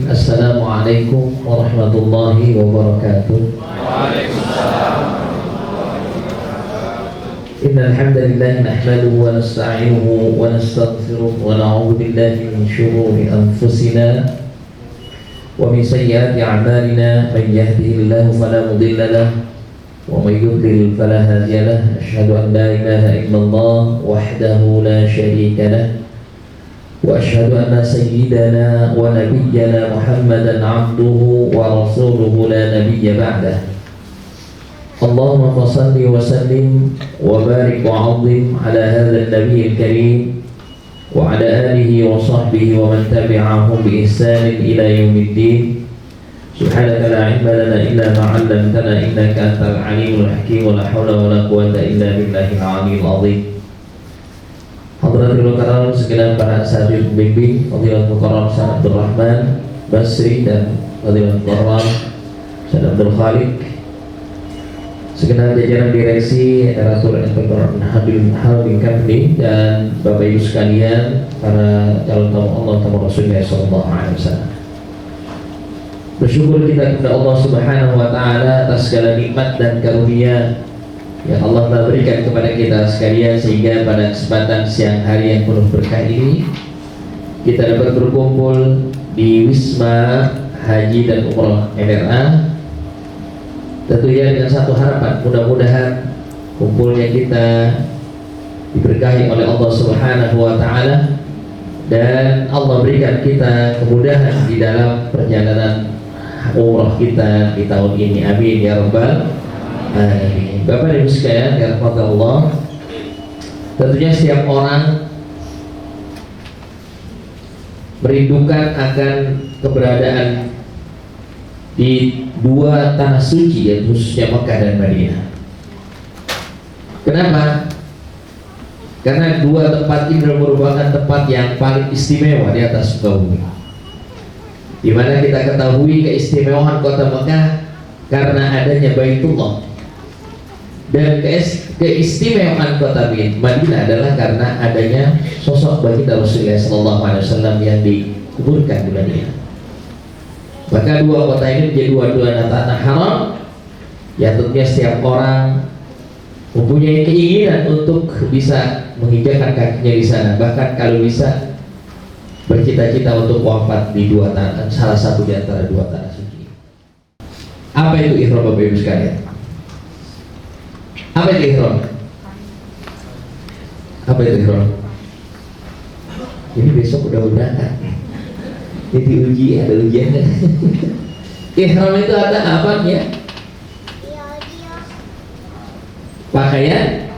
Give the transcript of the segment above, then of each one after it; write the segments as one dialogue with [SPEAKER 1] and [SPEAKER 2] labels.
[SPEAKER 1] Assalamualaikum warahmatullahi wabarakatuh. Innal hamdalillah nahmaduhu wa nasta'inuhu wa nastaghfiruh wa na'udzu billahi min shururi anfusina wa min sayyiati a'malina. Man yahdihillahu fala mudilla lahu wa man yudlil fala hadiya lahu. Asyhadu an la ilaha illallah wahdahu la syarika lahu wa asyhadu anna sayyidana wa nabiyyana Muhammadan 'abduhu wa rasuluhu la nabiyya ba'dah. Allahumma shalli wa sallim wa barik wa 'azzim ala hadzal nabiyil karim wa ala alihi wa sahbihi wa man tabi'ahum bi ihsanin ila yaumiddin. Subhanaka la 'ilma lana illa ma 'allamtana innaka antal 'alimul hakim wa la haula wa la quwwata illa billahil 'aliyyil 'azim. Hadratul karam segenap para asatidz pembimbing, Fadilatul Karam Ustaz Abdul Rahman Basri dan Fadilatul Karam Ustaz Abdul Khaliq, segenap jajaran direksi Eratul Inspektor Holding Company, dan Bapak Ibu sekalian, para calon tamu Allah tamu Rasulullah sallallahu alaihi wasallam. Bersyukur kita kepada Allah Subhanahu wa taala atas segala nikmat dan karunia yang Allah telah berikan kepada kita sekalian, sehingga pada kesempatan siang hari yang penuh berkah ini kita dapat berkumpul di Wisma Haji dan Umroh MRA. Tentunya dengan satu harapan, mudah-mudahan kumpulnya kita diberkahi oleh Allah Subhanahu wa taala dan Allah berikan kita kemudahan di dalam perjalanan umroh kita di tahun ini. Amin ya rabbal alamin. Bapak Ibu sekalian, ya rahmatullah, tentunya setiap orang merindukan akan keberadaan di dua tanah suci, yaitu khususnya Mekah dan Madinah. Kenapa? Karena dua tempat ini merupakan tempat yang paling istimewa di atas muka bumi. Di mana kita ketahui keistimewaan kota Mekah karena adanya Baitullah, dan keistimewaan kota Madinah adalah karena adanya sosok baginda Rasulullah SAW yang dikuburkan di Madinah. Maka dua kota ini menjadi dua tanah haram yang tentunya setiap orang mempunyai keinginan untuk bisa menginjakkan kakinya di sana, bahkan kalau bisa bercita-cita untuk wafat di dua tanah, salah satu di antara dua tanah suci. Apa itu ihram, Bapak Ibu sekalian? Apa itu ihram? Apa itu ihram? Ini besok udah berangkat. Ini diuji, ada ujiannya. Ihram itu ada apanya? Pakaian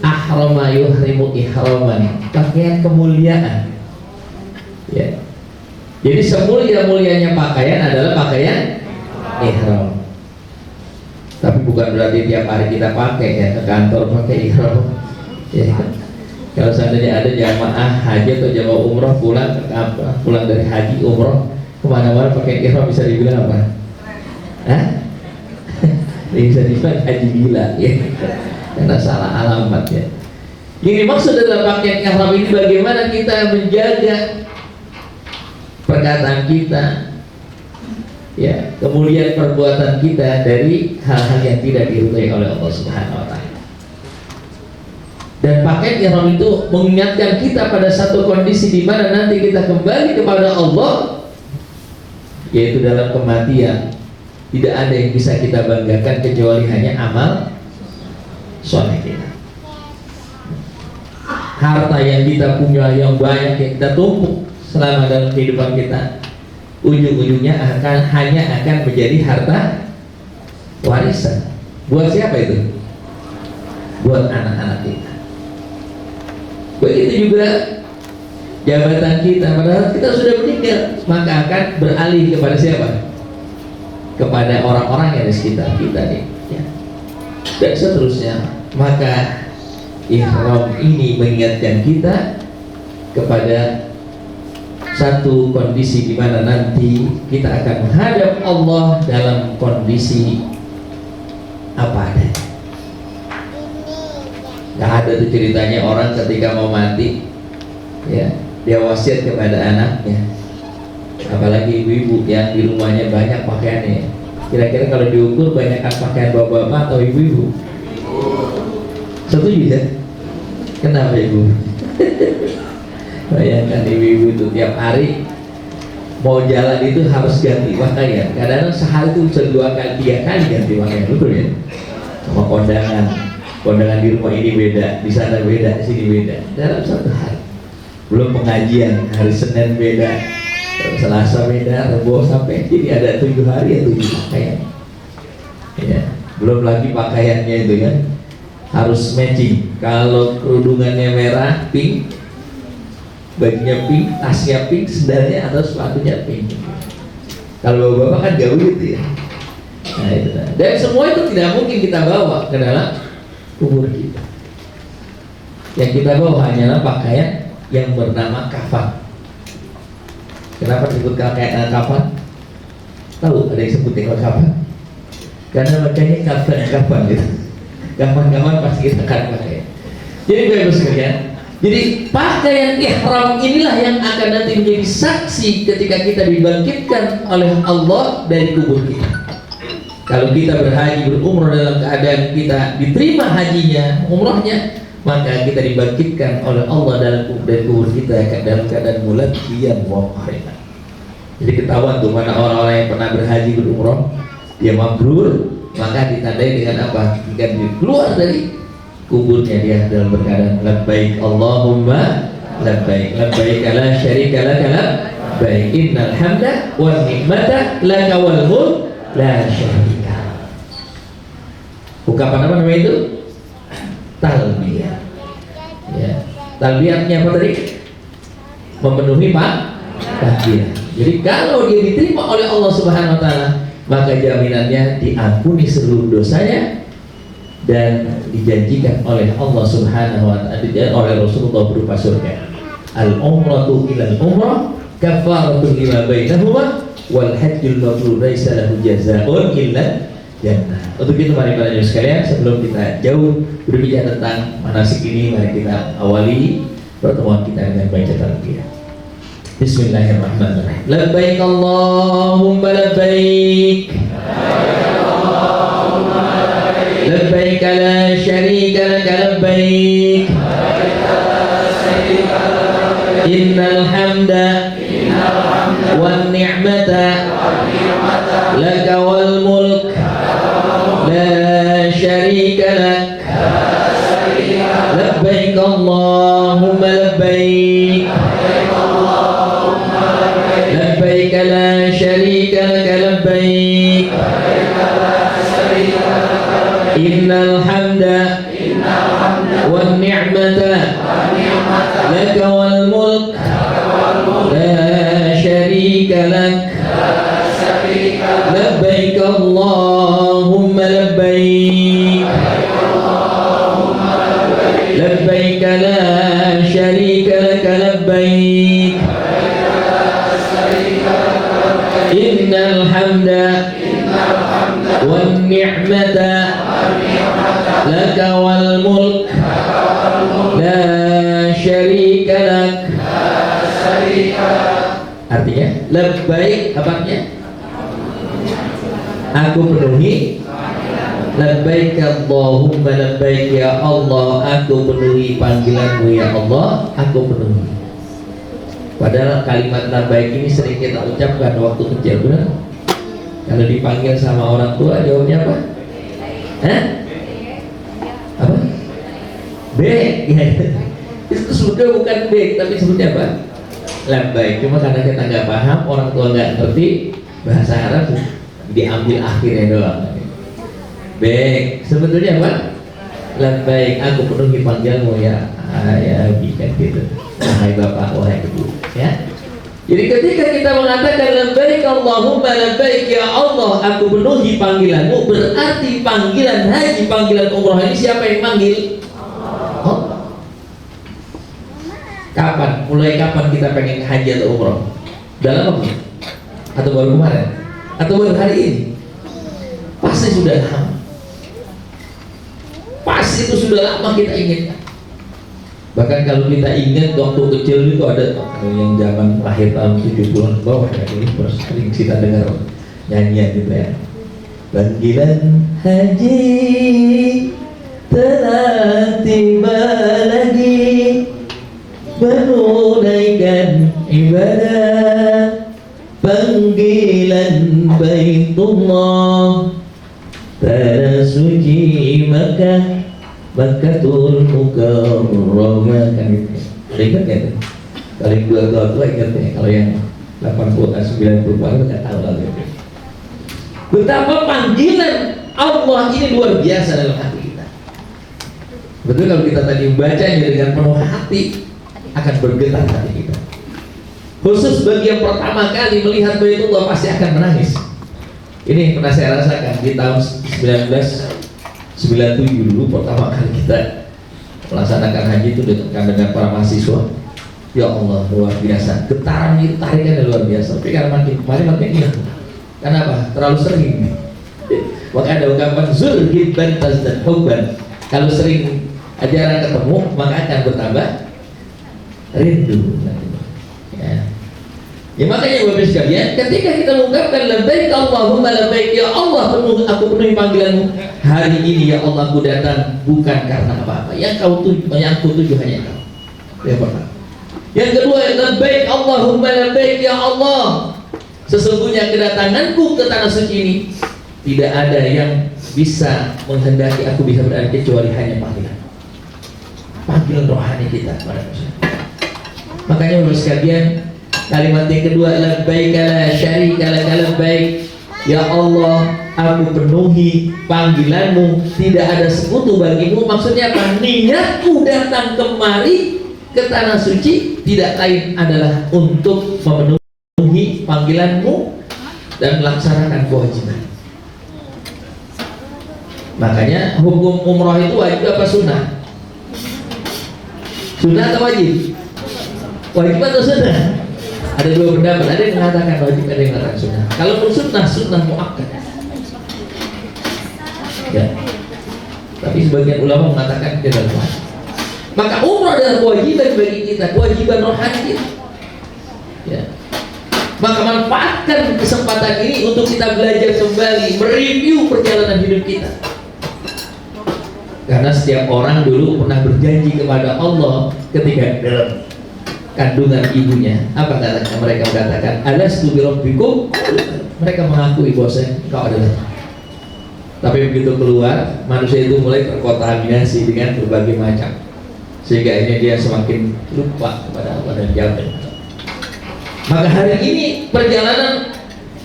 [SPEAKER 1] ahrama yuhrimu ihraman, pakaian kemuliaan. Ya. Jadi semulia-mulianya pakaian adalah pakaian ihram. Tapi bukan berarti tiap hari kita pakai, ya, ke kantor pakai ihram. Ya. Kalau seandainya ada jamaah haji atau jamaah umroh pulang dari haji umroh kemana-mana pakai ihram, bisa dibilang apa? Hah? Bisa dibilang haji gila, ya. Karena salah alamat, ya. Yang dimaksud dalam pakaian ihram ini bagaimana kita menjaga perkataan kita, ya, kemudian perbuatan kita dari hal-hal yang tidak diridhai oleh Allah Subhanahu wa taala. Dan pakaian ihram itu mengingatkan kita pada satu kondisi di mana nanti kita kembali kepada Allah, yaitu dalam kematian. Tidak ada yang bisa kita banggakan kecuali hanya amal soleh kita. Harta yang kita punya yang banyak yang kita tumpuk selama dalam kehidupan kita, ujung-ujungnya hanya akan menjadi harta warisan. Buat siapa itu? Buat anak-anak kita. Begitu juga jabatan kita, padahal kita sudah meninggal, maka akan beralih kepada siapa? Kepada orang-orang yang di sekitar kita, ya. Dan seterusnya. Maka ihram ini mengingatkan kita kepada satu kondisi di mana nanti kita akan menghadap Allah dalam kondisi apa adanya. Gak ada tuh ceritanya orang ketika mau mati, ya, dia wasiat kepada anaknya, apalagi ibu-ibu yang di rumahnya banyak pakaiannya. Kira-kira kalau diukur banyakkan pakaian bapak-bapak atau ibu-ibu? Setuju ya? Kenapa ibu? Bayangkan ibu-ibu itu tiap hari mau jalan itu harus ganti pakaian. Kadang-kadang sehari itu bisa 2 kali 3 kali ganti pakaian, betul ya? Sama kondangan di rumah ini beda, di sana beda, di sini beda, dalam 1 hari. Belum pengajian, hari Senin beda, Selasa beda, Rabu sampai, jadi ada 7 hari ya 7 pakaian. Ya, belum lagi pakaiannya itu kan harus matching. Kalau kerudungannya merah, pink, bajunya pink, tasnya pink, sendalnya atau sepatunya pink. Kalau bapak kan jauh gitu ya. Nah itu. Dan semua itu tidak mungkin kita bawa ke dalam kubur kita. Yang kita bawa hanyalah pakaian yang bernama kafan. Kenapa disebut kafan? Tahu ada yang sebut dengan kafan? Karena makanya kafan gitu. Kafan pasti kita akan pakai. Jadi Bapak sekalian, jadi pakaian ihram inilah yang akan nanti menjadi saksi ketika kita dibangkitkan oleh Allah dari kubur kita. Kalau kita berhaji berumrah dalam keadaan kita diterima hajinya, umrahnya, maka kita dibangkitkan oleh Allah dalam kubur kita dalam keadaan mulat diam waqarina. Jadi ketahuan tuh mana orang-orang yang pernah berhaji berumrah dia mabrur, maka ditandai dengan apa? Jika dia keluar dari kuburnya dia dalam berkeadaan labbaik Allahumma labbaik labbaik la syarika laka labbaik innal hamda wan ni'mata laka wal mulk la syarika. Ungkapan apa namanya itu? Talbiyah. Ya. Talbiyahnya apa tadi? Memenuhi takbir. Jadi kalau dia diterima oleh Allah Subhanahu wa taala, maka jaminannya diampuni seluruh dosanya dan dijanjikan oleh Allah Subhanahu wa taala oleh Rasulullah berupa surga. Al-umratu ila al-umrah kafaratun lima bainahuma wal hajjul mabrur laisa lahu jazaa'un illa jannah. Untuk itu mari para jemaah sekalian, sebelum kita jauh berbicara tentang manasik ini, mari kita awali pertemuan kita dengan baca talbiyah. Bismillahirrahmanirrahim. Labbaik Allahumma labbaik. Labbaik la syarika laka labbaik. Innal hamda wan ni'mata laka wal mulk la syarika lak. Labbaik Allahumma labbaik. Labbaik la syarika laka labbaik. Innal hamda wan ni'mata laka wal mulk la syarika lak. Labbaik Allahumma labbaik. Labbaik la syarika laka labbaik. Innal hamda wan ni'mata laka wal mulk la syarika lak. Artinya labbaik apa artinya? Aku penuhi. Labbaik Allahumma labbaik, ya Allah aku penuhi panggilanmu, ya Allah aku penuhi. Padahal kalimat labbaik ini sering kita ucapkan waktu kecil, benar? Kalau dipanggil sama orang tua jawabnya apa? Hah? Apa? B. Ya. Itu sebetulnya bukan B, tapi sebutnya apa? Labbaik. Cuma karena kita nggak paham, orang tua nggak ngerti bahasa Arab, diambil akhirnya doang. Baik, sebetulnya apa? Labbaik, aku penuhi panggilanmu ya ayah, kan gitu. Wahai bapak, wahai ibu, ya. Jadi ketika kita mengatakan labbaik Allahumma labbaik, ya Allah aku penuhi panggilanmu, berarti panggilan haji, panggilan umrah ini siapa yang manggil? Allah. Kapan? Mulai kapan kita pengen haji atau umrah? Dalam waktu? Atau baru kemarin? Atau baru hari ini? Pasti sudah lama. Pasti itu sudah lama kita inginkan. Bahkan kalau kita ingat waktu kecil itu ada yang zaman lahir tahun 70-an ke bawah ya, ini sering kita dengar nyanyian gitu ya. Panggilan haji telah tiba lagi, menunaikan ibadah. Panggilan Baitullah, tanah suci Makkah, Makkatul Mukarramah. Kan itu. Ingat ya tuh? Kalau yang tua ingat ya. Kalau yang 80 dan 90 baru nggak tahu lagi. Betapa panggilan Allah ini luar biasa dalam hati kita. Betul, kalau kita tadi membacanya dengan penuh hati, akan bergetar hati kita. Khusus bagi yang pertama kali melihat Baitullah pasti akan menangis. Ini pernah saya rasakan di tahun 1997 dulu, pertama kali kita melaksanakan haji itu dengan para mahasiswa. Ya Allah, luar biasa. Getaran itu, tarikannya luar biasa. Tapi karena makin hilang. Kenapa? Terlalu sering. Maka ada ungkapan zulhibban tazdad hubban. Kalau sering ajaran ketemu, maka akan bertambah rindu. Ya makanya Bapak sekalian, ketika kita mengucapkan labbaik Allahumma labbaik, ya Allah aku penuhi panggilanmu hari ini, ya Allah aku datang bukan karena apa-apa, yang aku tuju hanya Kau. Yang pertama. Yang kedua, labbaik Allahumma labbaik, ya Allah sesungguhnya kedatanganku ke tanah suci ini tidak ada yang bisa menghendaki aku bisa berada kecuali hanya panggilan rohani kita pada manusia. Makanya Bapak sekalian, kalimat yang kedua, labbaik la syarika lak labbaik, ya Allah aku penuhi panggilanmu, tidak ada sekutu bagimu. Maksudnya apa? Niatku datang kemari ke tanah suci tidak lain adalah untuk memenuhi panggilanmu dan melaksanakan kewajiban. Makanya hukum umroh itu wajib apa sunnah? Sunnah atau wajib? Wajib atau sunnah? Ada dua pendapat, ada yang mengatakan wajib, ada yang mengatakan sunnah. Kalau sunnah muakkad. Ya. Tapi sebagian ulama mengatakan tidak wajib. Maka umrah adalah kewajiban bagi kita, kewajiban rohani kita. Ya. Maka manfaatkan kesempatan ini untuk kita belajar kembali, mereview perjalanan hidup kita. Karena setiap orang dulu pernah berjanji kepada Allah ketika dalam kandungan ibunya. Apa kata mereka? Mengatakan alastu birabbikum. Mereka mengakui bahwa Engkau adalah. Tapi begitu keluar, manusia itu mulai terkontaminasi dengan berbagai macam, sehingga ini dia semakin lupa kepada Allah dan jauh. Maka hari ini perjalanan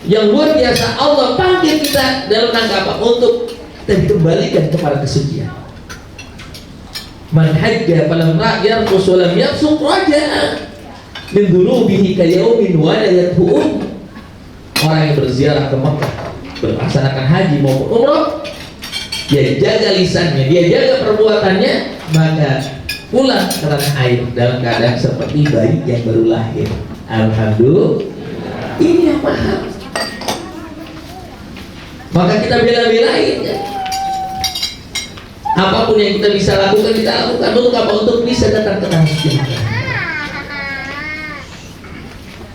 [SPEAKER 1] yang luar biasa, Allah panggil kita dalam rangka apa? Untuk kita dikembalikan kepada kesucian. Man hajja falam yarfus wa lam yafsuq raja'a min dhunubihi ka yaumin waladatuhu. Orang yang berziarah ke Mekah, melaksanakan haji maupun umrah, dia jaga lisannya, dia jaga perbuatannya, maka pulang ke tanah air dalam keadaan seperti bayi yang baru lahir. Alhamdulillah, ini yang paham. Maka kita bela-belain ya. Apapun yang kita bisa lakukan, kita lakukan. Untuk apa? Untuk bisa datang ke tanah suci.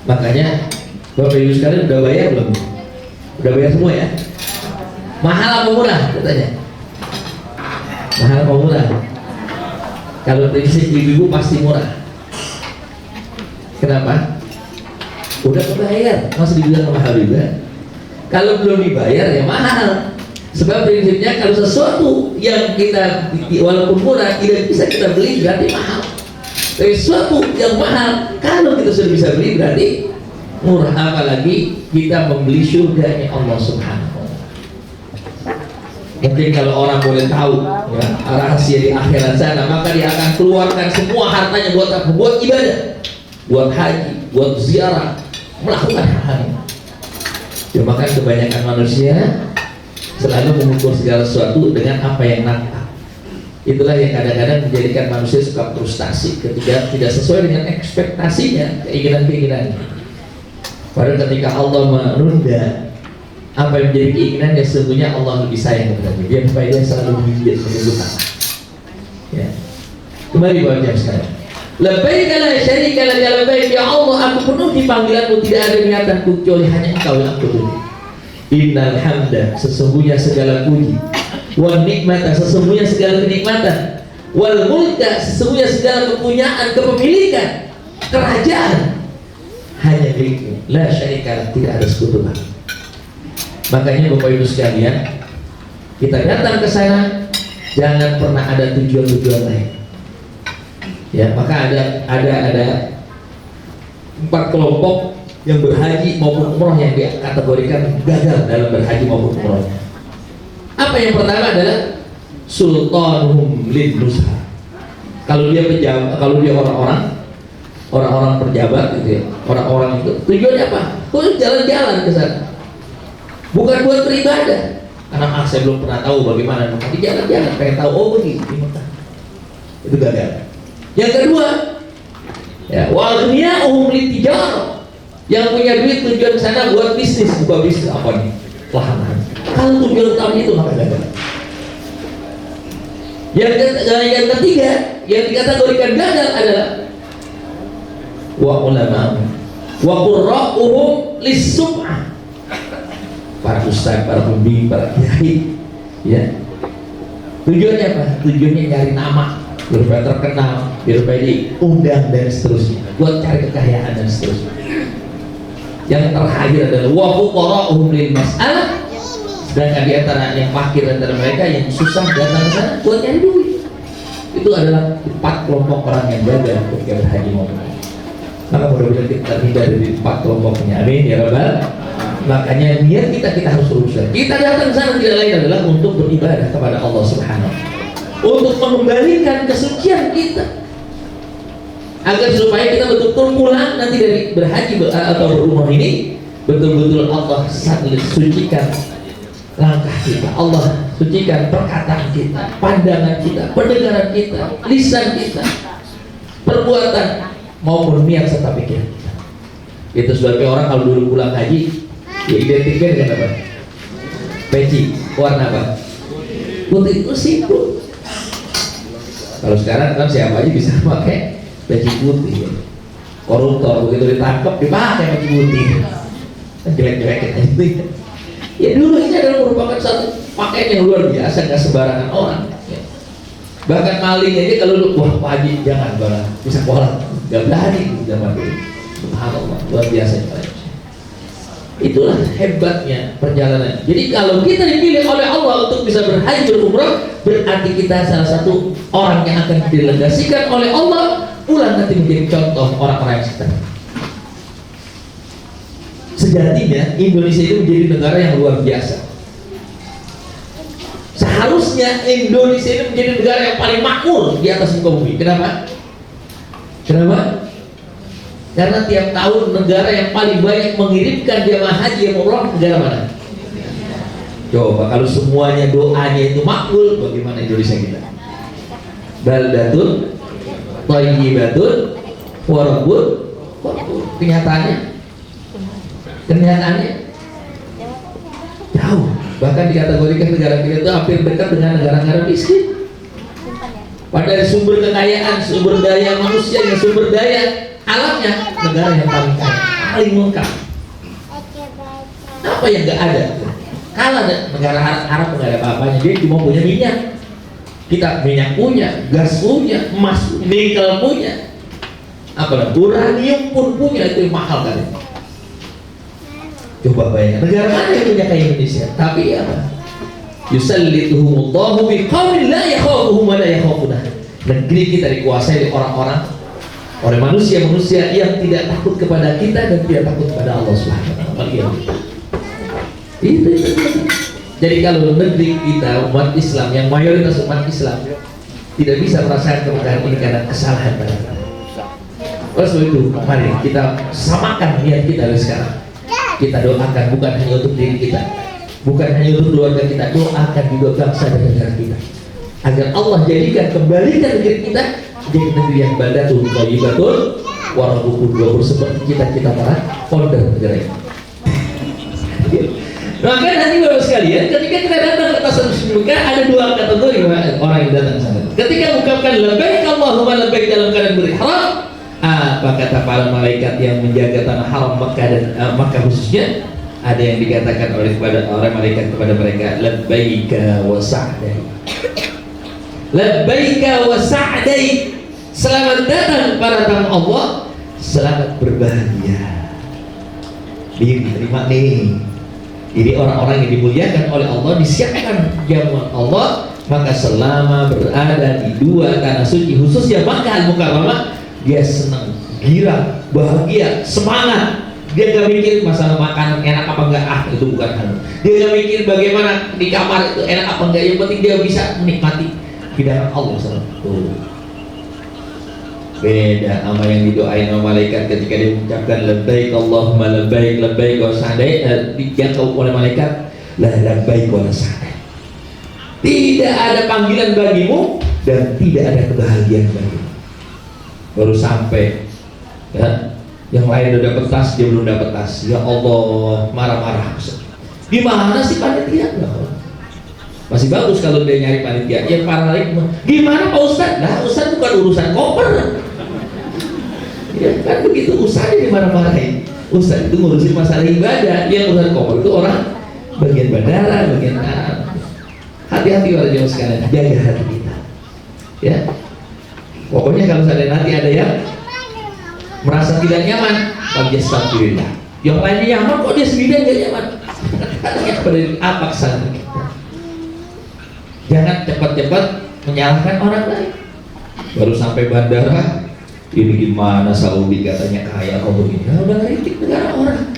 [SPEAKER 1] Makanya Bapak Ibu sekalian udah bayar belum? Udah bayar semua ya? Mahal apa murah? Katanya mahal apa murah? Kalau prinsip ibu-ibu pasti murah. Kenapa? Udah kebayar, masih dibilang mahal juga. Kalau belum dibayar ya mahal. Sebab prinsipnya kalau sesuatu yang kita walaupun murah tidak bisa kita beli berarti mahal. Tapi sesuatu yang mahal kalau kita sudah bisa beli berarti murah. Apalagi kita membeli surganya Allah Subhanahu wa ta'ala. Mungkin kalau orang boleh tahu ya, rahasia di akhirat sana, maka dia akan keluarkan semua hartanya buat apa? Buat ibadah, buat haji, buat ziarah, melakukan hal-hal ini. Ya, maka kebanyakan manusia selalu mengukur segala sesuatu dengan apa yang nampak. Itulah yang kadang-kadang menjadikan manusia suka frustasi ketika tidak sesuai dengan ekspektasinya, keinginan-keinginannya. Padahal ketika Allah menunda apa yang menjadi keinginannya, sesungguhnya Allah lebih sayang kepada dia supaya dia selalu menginjak menunggu tanah. Ya. Kembali Bapak jam sekarang. Labbaik la syarika lak labbaik, ya Allah aku penuhi panggilanmu, tidak ada niatanku kecuali hanya Engkau yang aku tuju. Innal hamda, sesungguhnya segala puji, wal nikmata, sesungguhnya segala kenikmatan, wal mulka, sesungguhnya segala kepunyaan, kepemilikan, kerajaan hanya milikmu, la syarika, tidak ada sekutu. Makanya Bapak Ibu sekalian, kita datang ke sana jangan pernah ada tujuan-tujuan lain. Ya, maka ada 4 kelompok yang berhaji maupun umroh yang dikategorikan gagal dalam berhaji maupun umroh. Apa yang pertama adalah sultanuhum lin nusha. Kalau dia pejabat, kalau dia orang-orang pejabat gitu ya, orang-orang itu tujuannya apa? Untuk jalan-jalan ke sana, bukan buat beribadah. Karena saya belum pernah tahu bagaimana, tapi jalan-jalan pengen tahu, oh begini, itu gagal. Yang kedua, ya, wal ghniyahum litijarah, yang punya duit tujuan ke sana buat bisnis, buka bisnis apa nih? Lahan. Kalau tujuan utama itu maka gagal. Yang ketiga, yang dikategorikan gagal adalah wa ulama wa qurra'uhum lis-sum'ah, para ustaz, para pembimbing, para kiai, ya. Tujuannya apa? Tujuannya nyari nama, biar supaya terkenal, biar supaya diundang dan seterusnya, buat cari kekayaan dan seterusnya. Yang terakhir adalah wa fuqara'uhum lil mas'alah, sedangkan di antara yang fakir antara mereka yang susah datang ke sana buat nyari duit. Itu adalah 4 kelompok orang yang gagal ketika berhaji maupun. Maka mudah-mudahan kita terhindar dari 4 kelompoknya. Amin ya rabbal. Makanya niat kita harus luruskan. Kita datang ke sana tidak lain adalah untuk beribadah kepada Allah Subhanahu, untuk mengembalikan kesucian kita, agar supaya kita betul-betul pulang nanti dari berhaji atau berumrah ini betul-betul Allah sucikan langkah kita, Allah sucikan perkataan kita, pandangan kita, pendengaran kita, lisan kita, perbuatan maupun niat serta pikiran kita. Itu sebabnya orang kalau dulu pulang haji ya identiknya dengan apa? Peci warna apa? Putih. Itu simpel. Kalau sekarang kan siapa aja bisa pakai peci putih ya. Koruptor begitu ditangkap dipakai peci putih, jelek-jelekin aja itu ya. Ya dulu ini adalah merupakan satu pakaian yang luar biasa, nggak sembarangan orang ya. Bahkan maling aja kalau lu, wah Pak Haji jangan barang bisa kolam, nggak berani zaman dulu. Subhanallah, luar biasa. Itulah hebatnya perjalanan. Jadi kalau kita dipilih oleh Allah untuk bisa berhaji berumrah, berarti kita salah satu orang yang akan didelegasikan oleh Allah pulang nanti menjadi contoh orang-orang yang sekitar. Sejatinya Indonesia itu menjadi negara yang luar biasa. Seharusnya Indonesia itu menjadi negara yang paling makmur di atas muka bumi. Kenapa? Karena tiap tahun negara yang paling banyak mengirimkan jamaah haji yang umrah negara mana? Coba kalau semuanya doanya itu makbul, bagaimana Indonesia kita? Baldatun thayyibatun wa rabbun. Kenyataannya jauh, bahkan dikategorikan negara kita itu hampir dekat dengan negara-negara miskin. Pada sumber kekayaan, sumber daya manusia, sumber daya alamnya, negara yang paling kaya, paling lengkap. Apa yang nggak ada? Kalau negara Arab nggak ada apa-apanya, dia cuma punya minyak. Kita minyak punya, gas punya, emas, nikel punya, apalagi uranium pun punya, itu yang mahal kan? Coba bayangkan negara mana yang punya kayak Indonesia, tapi apa? Yusallituhumullahu biqaumin la yakhafuhum wa la yakhafuna. Negeri kita dikuasai oleh orang-orang, oleh manusia-manusia yang tidak takut kepada kita dan tidak takut kepada Allah Subhanahu wa taala. Itu. Jadi kalau negeri kita umat Islam yang mayoritas umat Islam tidak bisa merasakan keberkahan ini karena kesalahan mereka. Oleh sebab itu, mari kita samakan niat kita dari sekarang. Kita doakan bukan hanya untuk diri kita, bukan hanya untuk keluarga kita, doakan juga bangsa dan negara kita, agar Allah jadikan kembalikan negeri kita jadi negeri yang baldatun thayyibatun wa rabbun ghafur, seperti kita para founder negara ini. Maka nanti bapak sekalian, ketika kita datang ke tasarusul Mekah, ada dua kategori orang yang datang ke sana. Ketika mengucapkan labbaik Allahumma labbaik dalam keadaan berihram, apa kata para malaikat yang menjaga tanah haram Mekah dan Mekah khususnya, ada yang dikatakan oleh malaikat kepada mereka, labbaika wa sa'dai, labbaika wa sa'dai, selamat datang para tamu Allah, selamat berbahagia. Diterima nih. Jadi orang-orang yang dimuliakan oleh Allah, disiapkan jamuan Allah, maka selama berada di dua tanah suci khususnya Makkah Al-Mukarramah, dia senang, girang, bahagia, semangat. Dia gak mikir masalah makanan enak apa enggak, itu bukan hal. Dia gak mikir bagaimana di kamar itu enak apa enggak, yang penting dia bisa menikmati hidangan Allah selalu. Beda sama yang didoain sama malaikat ketika dia mengucapkan labbaik Allahumma labbaik labbaik wa sa'dai, dijangkau oleh malaikat la labbaik wa sa'dai. Tidak ada panggilan bagimu dan tidak ada kebahagiaan bagimu. Baru sampai ya, yang lain udah dapat tas, dia belum dapat tas. Ya Allah, marah-marah. Gimana sih panitia? Masih bagus kalau dia nyari panitia. Yang para lain gimana Pak Ustadz? Nah Ustadz bukan urusan koper. Ya kan begitu, Ustadz dimarah-marahin. Ustadz itu ngurusin masalah ibadah, yang urusan koper itu orang bagian bandara, bagian hati-hati orang jauh sekalian, jaga hati kita. Ya, pokoknya kalau saya nanti ada yang merasa tidak nyaman, alhamdulillah. Yang lainnya nyaman, kok dia sendiri nggak nyaman? Apa kesalahan kita? Jangan cepat-cepat menyalahkan orang lain. Baru sampai bandara, ini gimana Saudi katanya kaya kok begini? Nah, udah ngeritik negara orang.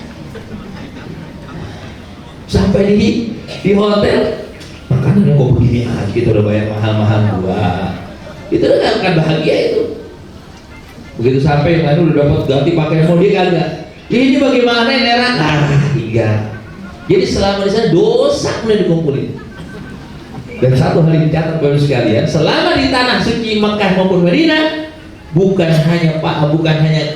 [SPEAKER 1] Sampai di hotel, makanannya kok begini aja, kita udah bayar mahal-mahal gua. Itu udah gak akan bahagia itu. Begitu sampai yang lain udah dapat ganti pakaian, mau dia kagak. Ini bagaimana ini era? Nah, iya. Jadi selama di sana dosa mulai dikumpulin. Dan satu hal yang dicatat baru sekalian, selama di tanah suci Mekah maupun Madinah, bukan hanya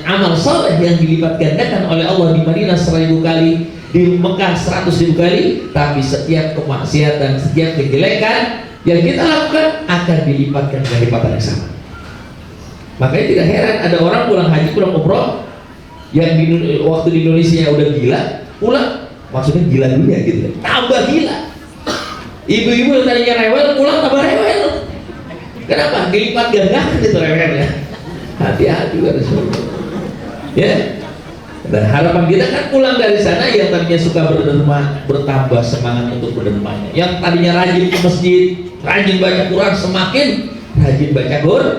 [SPEAKER 1] amal saleh yang dilipat gandakan oleh Allah di Madinah 1000 kali, di Mekah 100.000 kali, tapi setiap kemaksiatan, setiap kejelekan yang kita lakukan akan dilipatkan dengan lipatan yang sama. Makanya tidak heran ada orang pulang haji, pulang umroh, yang waktu di Indonesia udah gila, pulang maksudnya gila dunia gitu, tambah gila. Ibu-ibu yang tadinya rewel pulang tambah rewel. Kenapa? Dilipat gandakan itu rewelnya. Hati-hati Rasulullah. Ya. Dan harapan kita kan pulang dari sana yang tadinya suka berderma bertambah semangat untuk berdermanya. Yang tadinya rajin ke masjid, rajin baca Quran, semakin rajin baca Quran.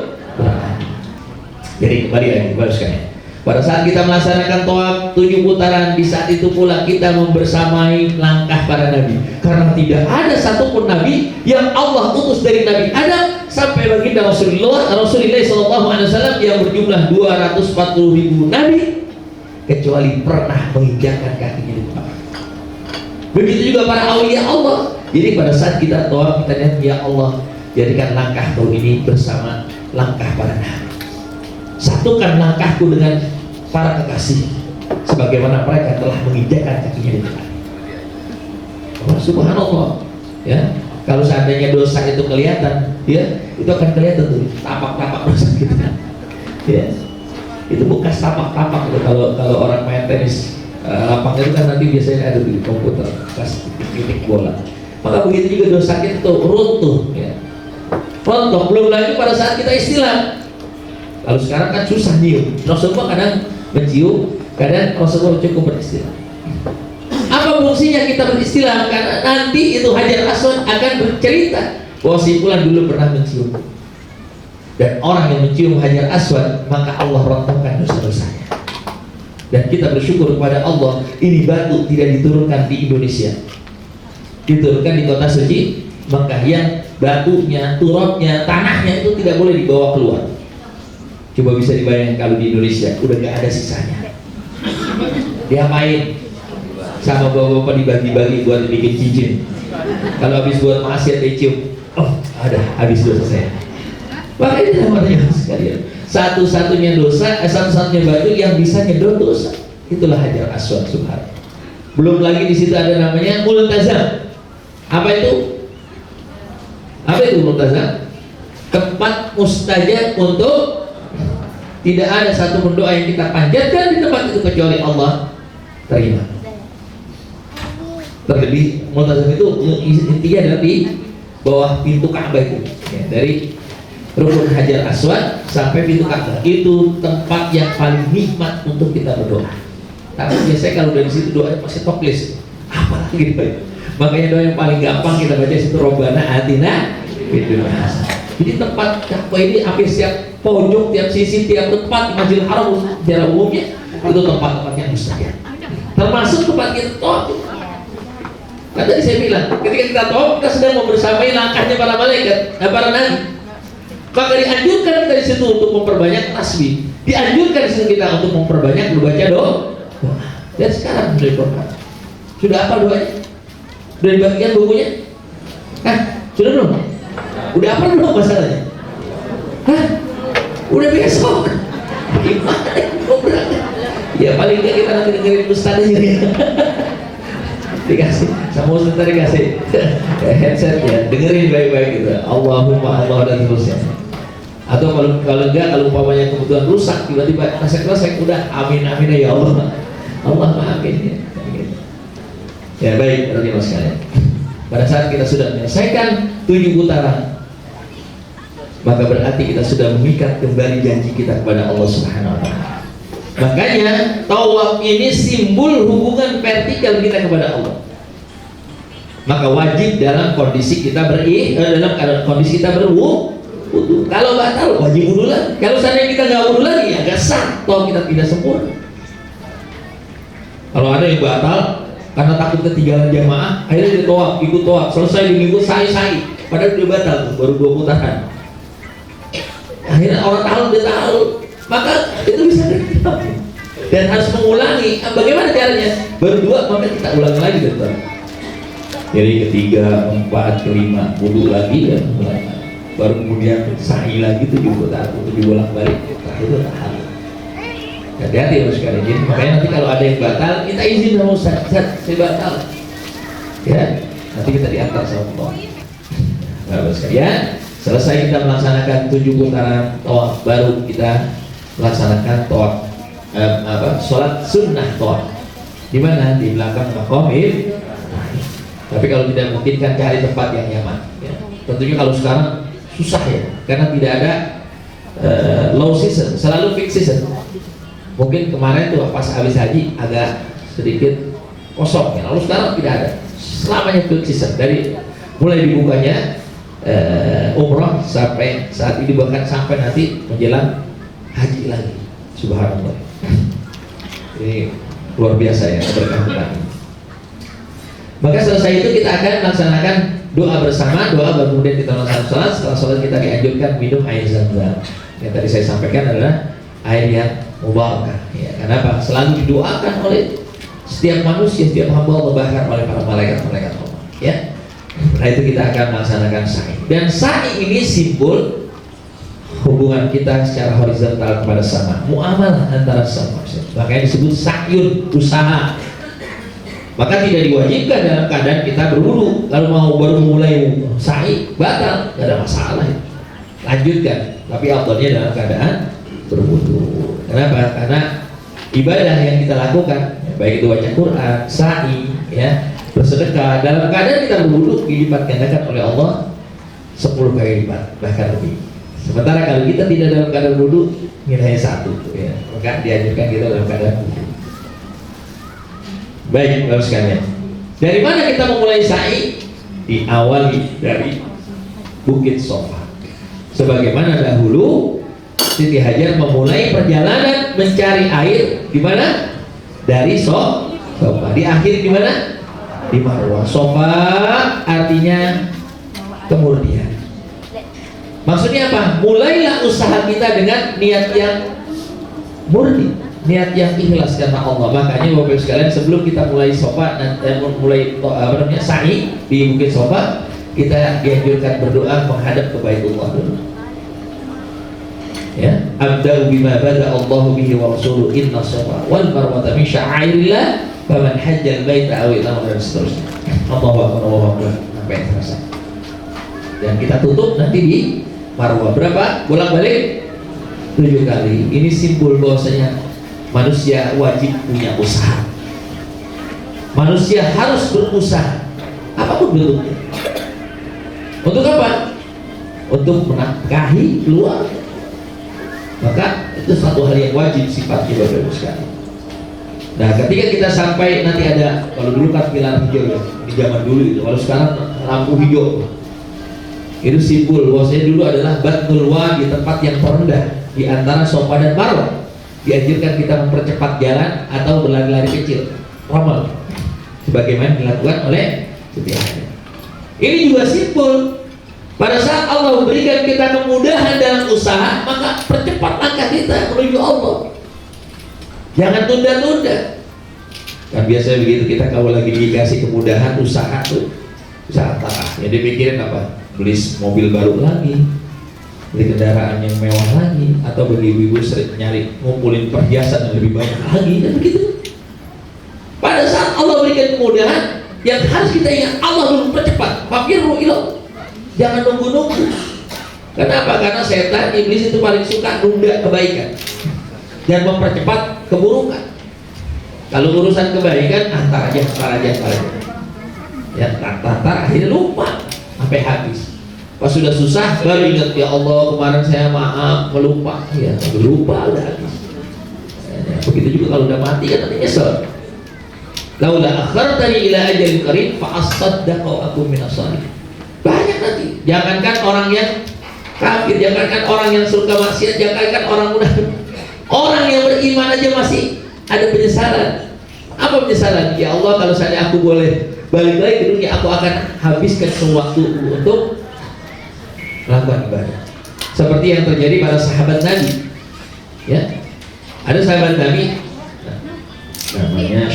[SPEAKER 1] Jadi kembali lagi sekalian. Pada saat kita melaksanakan tawaf 7 putaran, di saat itu pula kita membersamai langkah para nabi. Karena tidak ada satupun nabi yang Allah utus dari Nabi Adam sampai baginda Rasulullah SAW yang berjumlah 240.000 nabi, kecuali pernah menginjakkan kakinya di bumi. Begitu juga para aulia Allah. Jadi pada saat kita tawaf, kita lihat, ya Allah, jadikan langkah tahun ini bersama langkah para nabi. Satukan langkahku dengan para kekasih sebagaimana mereka telah menginjakkan kakinya di tanah. Oh, subhanallah. Ya, kalau seandainya dosa itu kelihatan, ya, itu akan kelihatan tuh tapak-tapak dosa kita. Ya, itu bekas tapak-tapak itu kalau orang main tenis lapang itu kan nanti biasanya ada di komputer bekas titik bola. Maka begitu juga dosa kita tuh runtuh. Ya, rontok. Belum lagi pada saat kita istilah. Kalau sekarang kan susah nyium. Rasulullah kadang mencium, kadang Rasulullah cukup beristilah. Apa fungsinya kita beristilah? Karena nanti itu Hajar Aswad akan bercerita bahwa si fulan dulu pernah mencium. Dan orang yang mencium Hajar Aswad, maka Allah rontokkan dosa-dosanya. Dan kita bersyukur kepada Allah, ini batu tidak diturunkan di Indonesia, diturunkan di kota suci Mekah, yang batunya, turutnya, tanahnya itu tidak boleh dibawa keluar. Coba bisa dibayangkan kalau di Indonesia udah gak ada sisanya. Diapain? Sama bapak-bapak dibagi-bagi buat bikin cincin. Kalau habis buat maksiat dicium, oh ada, habis dosa saya. Maka ini namanya sekalian, satu-satunya dosa, satu-satunya batu yang bisa nyedot dosa, itulah Hajar Aswad subhanallah. Belum lagi di situ ada namanya multazam. Apa itu? Apa itu multazam? Tempat mustajab untuk tidak ada satu pun doa yang kita panjatkan di tempat itu kecuali Allah terima. Terlebih multazam itu intinya adalah di bawah pintu Ka'bah itu, ya, dari Rukun Hajar Aswad sampai pintu Ka'bah. Itu tempat yang paling nikmat untuk kita berdoa. Tapi biasanya kalau dari situ doanya pasti top list. Apa gitu. Makanya doa yang paling gampang kita baca itu Robbana Atina fid dunya hasanah. Jadi tempat Ka'bah ini hampir setiap pojok, tiap sisi, tiap tempat di Masjidil Haram secara umumnya itu tempat-tempat yang mustajab. Termasuk tempat kita toh. Kan tadi saya bilang, ketika kita toh, kita sedang membersamai langkahnya para malaikat, para nabi. Maka dianjurkan kita di situ untuk memperbanyak tasbih. Dianjurkan di situ kita untuk memperbanyak membaca doa. Dan sekarang sudah diperbanyak. Sudah apa doanya? Sudah dibagikan bukunya? Hah? Sudah belum? Udah apa belum masalahnya? Hah? Udah besok? Gimana? Ya paling nggak kita nanti dengerin ustaz aja ya. Dikasih sama ustaz tadi kasih headset ya, dengerin baik-baik gitu. Allahumma Allah dan terusnya. Atau kalau enggak, kalau umpamanya kebutuhan rusak tiba-tiba resek udah amin ya Allah. Allah amin ya. Ya baik, berarti mas sekalian. Pada saat kita sudah menyelesaikan 7 putaran, maka berarti kita sudah mengikat kembali janji kita kepada Allah Subhanahu wa taala. Makanya tawaf ini simbol hubungan vertikal kita kepada Allah. Maka wajib dalam kondisi kita dalam kondisi kita berwudu. Kalau batal wajib wudu lagi. Kalau seandainya kita nggak wudu lagi ya nggak sah. Toh kita tidak sempurna. Kalau ada yang batal karena takut ketinggalan jamaah, akhirnya dia tawaf, ikut tawaf, selesai minggu sa'i, padahal dia batal tuh, baru 2 putaran. Akhirnya orang tahu, dia tahu, maka itu bisa terjadi dan harus mengulangi. Bagaimana caranya? Baru 2 maka kita ulangi lagi tetap. Jadi ketiga, 4, kelima wudu lagi dan ulangi. Baru kemudian sa'i lagi 7 putaran, 7 bolak-balik. Itu tahan. Hati-hati harus sekali. Jadi makanya nanti kalau ada yang batal, kita izin sama Ustaz, saya batal. Ya, nanti kita diantar sama Allah. Bapak sekalian, selesai kita melaksanakan 7 putaran tawaf, baru kita melaksanakan tawaf sholat sunnah tawaf. Di mana? Di belakang maqam Ibrahim. Tapi kalau tidak mungkin kan cari tempat yang nyaman. Ya. Tentunya kalau sekarang susah ya, karena tidak ada low season, selalu fix season. Mungkin kemarin tuh pas habis haji agak sedikit kosong ya, lalu sekarang tidak ada. Selamanya fix season, dari mulai dibukanya umroh sampai saat ini, bahkan sampai nanti menjelang haji lagi. Subhanallah. Ini luar biasa ya keberkahan. Maka selesai itu kita akan melaksanakan doa bersama, doa baru kemudian kita melaksanakan sholat. Setelah sholat kita dianjurkan minum air zam-zam. Yang tadi saya sampaikan adalah air yang mubarakah. Ya, kenapa? Selalu didoakan oleh setiap manusia, setiap hamba Allah, bahkan oleh para malaikat Allah. Ya. Nah itu kita akan melaksanakan sa'i. Dan sa'i ini simbol hubungan kita secara horizontal kepada sama, muamalah antara sama. Makanya disebut sa'yun, usaha. Maka tidak diwajibkan dalam keadaan kita berwudu. Kalau mau baru mulai sa'i batal, tidak ada masalah. Lanjutkan. Tapi afdalnya dalam keadaan berwudu. Kenapa? Karena ibadah yang kita lakukan, baik itu baca Quran, sa'i, ya, bersedekah, dalam keadaan kita berwudu dilipat gandakan oleh Allah 10 kali lipat, bahkan lebih. Sementara kalau kita tidak dalam keadaan wudu, nilainya 1, ya. Maka dianjurkan kita dalam keadaan wudu. Baik, Bapak sekalian. Dari mana kita memulai sa'i? Diawali dari Bukit Sofa. Sebagaimana dahulu Siti Hajar memulai perjalanan mencari air di mana? Dari Sofa. Di akhir di mana? Di Marwah. Sofa artinya kemurnian. Maksudnya apa? Mulailah usaha kita dengan niat yang murni, niat yang ikhlas karena Allah. Makanya Bapak sekalian, sebelum kita mulai Sofa dan mulai sa'i di Bukit Sofa, kita dianjurkan berdoa menghadap ke Baitullah dulu. Ya, abda'u bima bada Allahu bihi wa rasuluhu inna Sofa wal marwata min sya'airillah Faman hajjal baita aw itamara dan seterusnya. Allahu Akbar sampai selesai. Dan kita tutup nanti di Marwah. Berapa? Bolak-balik 7 kali. Ini simbol bahwasanya manusia wajib punya usaha. Manusia harus berusaha apapun bentuknya. Untuk apa? Untuk menafkahi keluarga. Maka itu satu hal yang wajib sifatnya Bapak Ibu sekalian. Nah, ketika kita sampai nanti ada, kalau dulu kan pilar hijau ya, di zaman dulu itu. Kalau sekarang lampu hijau. Itu simbol bahwasanya dulu adalah Batnul Wadi, tempat yang terendah di antara Safa dan Marwah. Dianjurkan kita mempercepat jalan atau berlari-lari kecil, ramal, sebagaimana dilakukan oleh Siti Hajar. Ini juga simbol pada saat Allah berikan kita kemudahan dalam usaha, maka percepat langkah kita menuju Allah. Jangan tunda-tunda. Kan biasanya begitu, kita kalau lagi dikasih kemudahan usaha tuh, usaha tarah, ya dipikirin apa? Beli mobil baru lagi, beli kendaraan yang mewah lagi, atau bagi ibu-ibu sering nyari ngumpulin perhiasan yang lebih banyak lagi, dan begitu. Pada saat Allah berikan kemudahan, yang harus kita ingat, Allah belum percepat. Fakirru ilah, jangan nunggu-nunggu. Kenapa? Karena setan, iblis itu paling suka nunda kebaikan dan mempercepat keburukan. Kalau urusan kebaikan, antar aja. Ya, antar akhirnya lupa sampai habis. Pas sudah susah baru ingat, ya Allah kemarin saya maaf melupa. Ya, lupa udah habis. Ya, begitu juga kalau udah mati kan nanti nyesel. Laula akhartani ila ajalin qarib fa asaddaqu wa akun minas shalihin. Banyak nanti. Jangankan orang yang kafir, jangankan orang yang suka maksiat, jangankan orang munafik. Orang yang beriman aja masih ada penyesalan. Apa penyesalan? Ya Allah, kalau saya aku boleh balik lagi ke dunia, aku akan habiskan semua waktu untuk melakukan ibadah. Seperti yang terjadi pada sahabat Nabi. Ya, ada sahabat Nabi namanya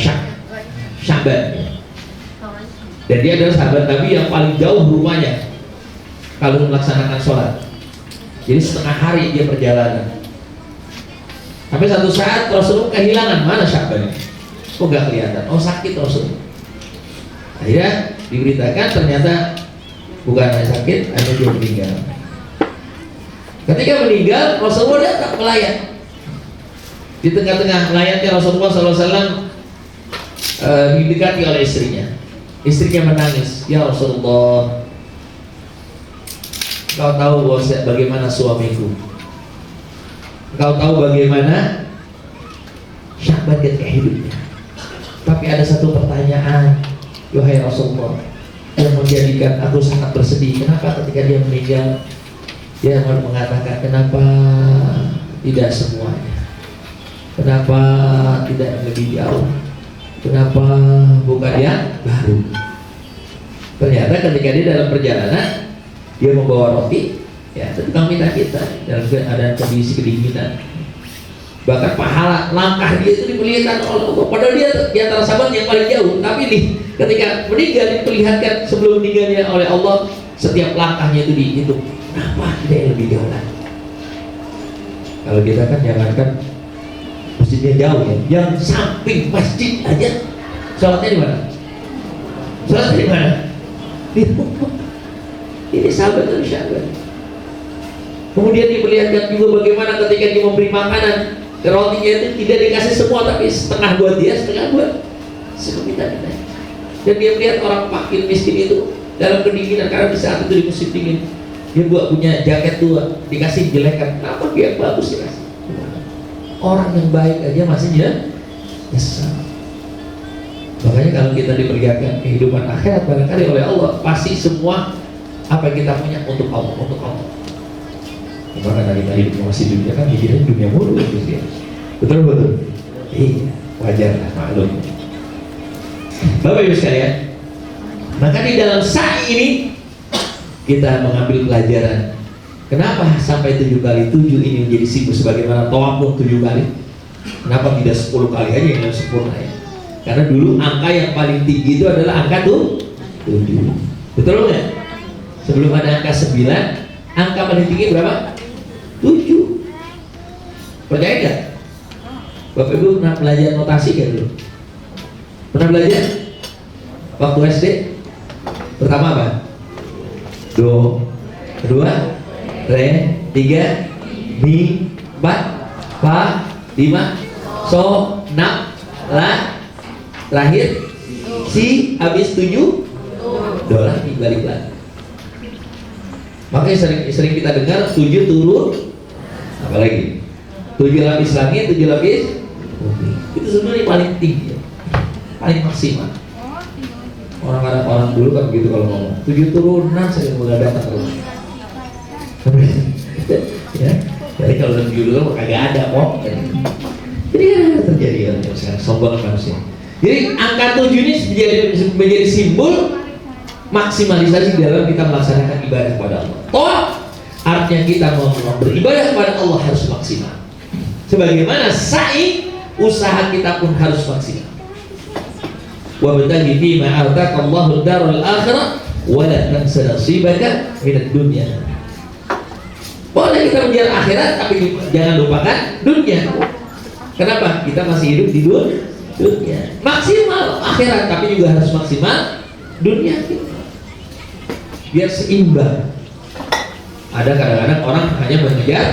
[SPEAKER 1] Sya'ban. Dan dia adalah sahabat Nabi yang paling jauh rumahnya kalau melaksanakan sholat. Jadi setengah hari dia perjalanan. Sampai satu saat Rasulullah kehilangan, mana Sya'ban ini? Kok gak kelihatan? Oh sakit Rasulullah. Akhirnya diberitakan ternyata bukan hanya sakit, hanya dia meninggal. Ketika meninggal, Rasulullah datang melayat. Di tengah-tengah melayatnya Rasulullah SAW didekati oleh istrinya. Istrinya menangis, ya Rasulullah, kau tahu bagaimana suamiku, kau tahu bagaimana Sya'ban ketika hidupnya. Tapi ada satu pertanyaan, wahai Rasulullah, yang menjadikan aku sangat bersedih. Kenapa ketika dia meninggal dia mengatakan, kenapa tidak semuanya, kenapa tidak lebih jauh, kenapa bukan yang baru. Ternyata ketika dia dalam perjalanan, dia membawa roti, ya tukang minta kita dalam keadaan kondisi kedinginan. Bahkan pahala langkah dia itu diperlihatkan oleh Allah. Padahal dia di antara sahabat yang paling jauh, tapi ketika meninggal diperlihatkan sebelum meninggalnya oleh Allah, setiap langkahnya itu dihitung. Kenapa tidak yang lebih jauh lagi? Kalau kita kan jangankan masjidnya jauh ya, yang samping masjid aja sholatnya di mana? Sholatnya di mana? Di rumah. Ini sahabat dari Sya'ban. Kemudian diperlihatkan juga bagaimana ketika dia memberi makanan, rotinya itu tidak dikasih semua, tapi setengah buat dia, setengah buat seminta-minta. Dan dia melihat orang fakir miskin itu dalam kedinginan, karena di saat itu di musim dingin, dia punya jaket tua, dikasih jelekan. Kenapa dia bagus dikasih? Orang yang baik aja masih nyesal. Makanya kalau kita diperlihatkan kehidupan akhirat barangkali oleh Allah, pasti semua apa yang kita punya untuk Allah, untuk Allah. Maka tadi masih dunia kan mikirnya dunia mulu gitu ya. Betul. Iya, wajar lah, maklum. Bapak Ibu sekalian, maka di dalam sa'i ini kita mengambil pelajaran. Kenapa sampai 7 kali? 7 ini menjadi simbol sebagaimana tawaf pun 7 kali. Kenapa tidak 10 kali aja yang sempurna ya? Karena dulu angka yang paling tinggi itu adalah angka 7. Betul nggak? Sebelum ada angka 9, angka paling tinggi berapa? 7. Percaya nggak? Bapak Ibu pernah belajar notasi kan dulu? Pernah belajar? Waktu SD? Pertama apa? Do, kedua, re, tiga, mi, empat, fa, lima, so, enam, la, terakhir, si, habis tujuh, do lagi, balik lagi. Makanya sering kita dengar 7 turun, apalagi 7 lapis langit, 7 lapis bumi. Itu sebenarnya paling tinggi, paling maksimal. Orang dulu kan begitu kalau ngomong 7 turunan saya udah datang ke rumah. Ya, jadi kalau dari dulu kan kagak ada kok. Jadi kan terjadi ya sekarang sombong manusia. Jadi angka 7 ini menjadi simbol maksimalisasi dalam kita melaksanakan ibadah kepada Allah. Artinya kita mau beribadah kepada Allah harus maksimal. Sebagaimana sa'i, usaha kita pun harus maksimal. Wa bataghi fi ma ataka Allahu ad-darul akhirah wa la tansa nasibaka minad dunya. Boleh kita mengejar akhirat tapi jangan lupakan dunia. Kenapa? Kita masih hidup di dunia. Maksimal akhirat tapi juga harus maksimal dunia kita. Biar seimbang. Ada kadang-kadang orang hanya mengejar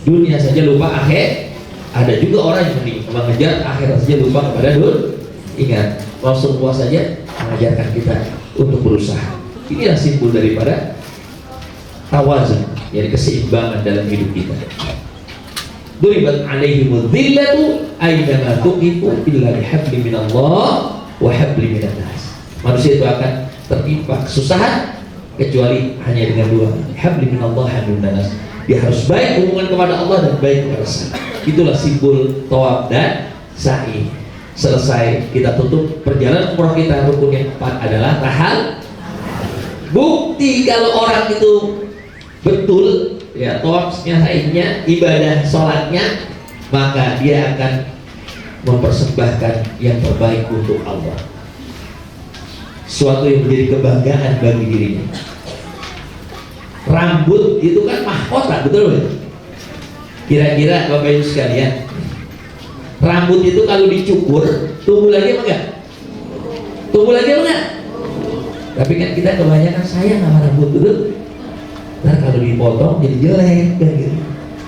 [SPEAKER 1] dunia saja lupa akhir. Ada juga orang yang mengejar akhirat saja lupa kepada dunia. Ingat, Rasulullah saja mengajarkan kita untuk berusaha. Inilah simbol daripada tawazun, yaitu keseimbangan dalam hidup kita. Duribat alaihimul dhillatu aina tuqifu illa bihablin minallah wa hablin minan nas. Manusia itu akan tertimpa kesusahan kecuali hanya dengan dua, hablin minallah hablin minan nas. Dia harus baik hubungan kepada Allah dan baik kepada sesama. Itulah simbol tawaf dan sa'i. Selesai kita tutup perjalanan umrah kita, rukun yang keempat adalah tahal. Bukti kalau orang itu betul ya tawafnya, sa'inya, ibadah sholatnya, maka dia akan mempersembahkan yang terbaik untuk Allah, suatu yang menjadi kebanggaan bagi dirinya. Rambut itu kan mahkota, betul ya? Kira-kira Bapak Ibu sekalian, rambut itu kalau dicukur tumbuh lagi apa enggak? Tumbuh lagi apa enggak? Tapi kan kita kebanyakan sayang sama rambut, betul? Nah kalau dipotong jadi jelek kan gitu.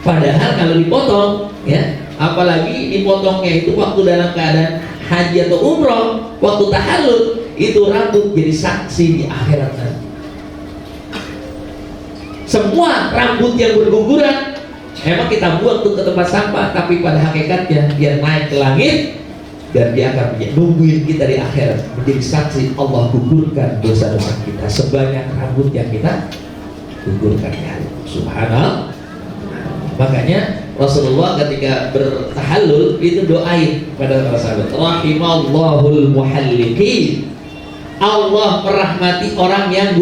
[SPEAKER 1] Padahal kalau dipotong ya, apalagi dipotongnya itu waktu dalam keadaan haji atau umroh, waktu tahallul, itu rambut jadi saksi di akhirat nanti. Semua rambut yang berguguran memang kita buang tuh ke tempat sampah, tapi pada hakikatnya dia naik ke langit dan dia akan nungguin kita di akhirat menjadi saksi. Allah gugurkan dosa-dosa kita sebanyak rambut yang kita gugurkan ya. Subhanallah. Makanya Rasulullah ketika bertahallul itu doain pada para sahabat, rahimallahul muhalliqin. Allah merahmati orang yang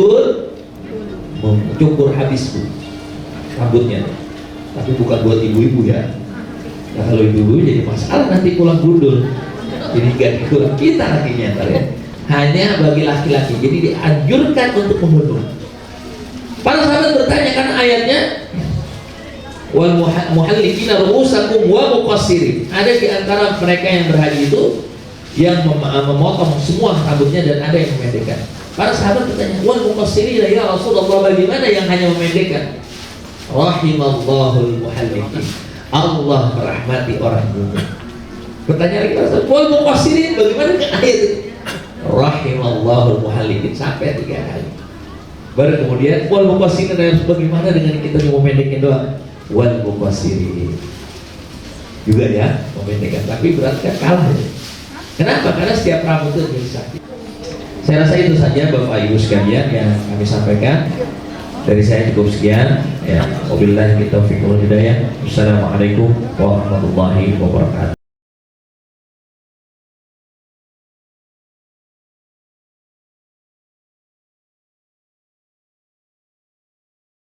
[SPEAKER 1] mencukur habis rambutnya. Tapi bukan buat ibu-ibu ya. Nah, kalau ibu-ibu jadi masalah nanti pulang gundul. Jadi ganti kurang kita nantinya ya. Hanya bagi laki-laki. Jadi dianjurkan untuk membunuh. Para sahabat bertanya karena ayatnya wal muhalliqina ru'usakum wa muqassirin. Ada di antara mereka yang berhaji itu yang memotong semua rambutnya dan ada yang memendekkan. Para sahabat bertanya, wal muqassirin ya Rasulullah, bagaimana yang hanya memendekkan? Rahimallahul muhalliqin. Allah merahmati orang dulu. Bertanya lagi Rasul, wal muqassirin, bagaimana dengan ayat itu? Rahimallahul muhalliqin sampai 3 kali. Baru kemudian wal muqassirin, bagaimana dengan kita yang memendekkan doang? Wal muqassirin juga ya memendekkan, tapi berarti kan kalah ya. Kenapa? Karena setiap rambut itu bisa. Saya rasa itu saja Bapak Ibu sekalian yang kami sampaikan. Dari saya cukup sekian ya. Wabillahi taufiq wal hidayah. Wassalamualaikum warahmatullahi wabarakatuh.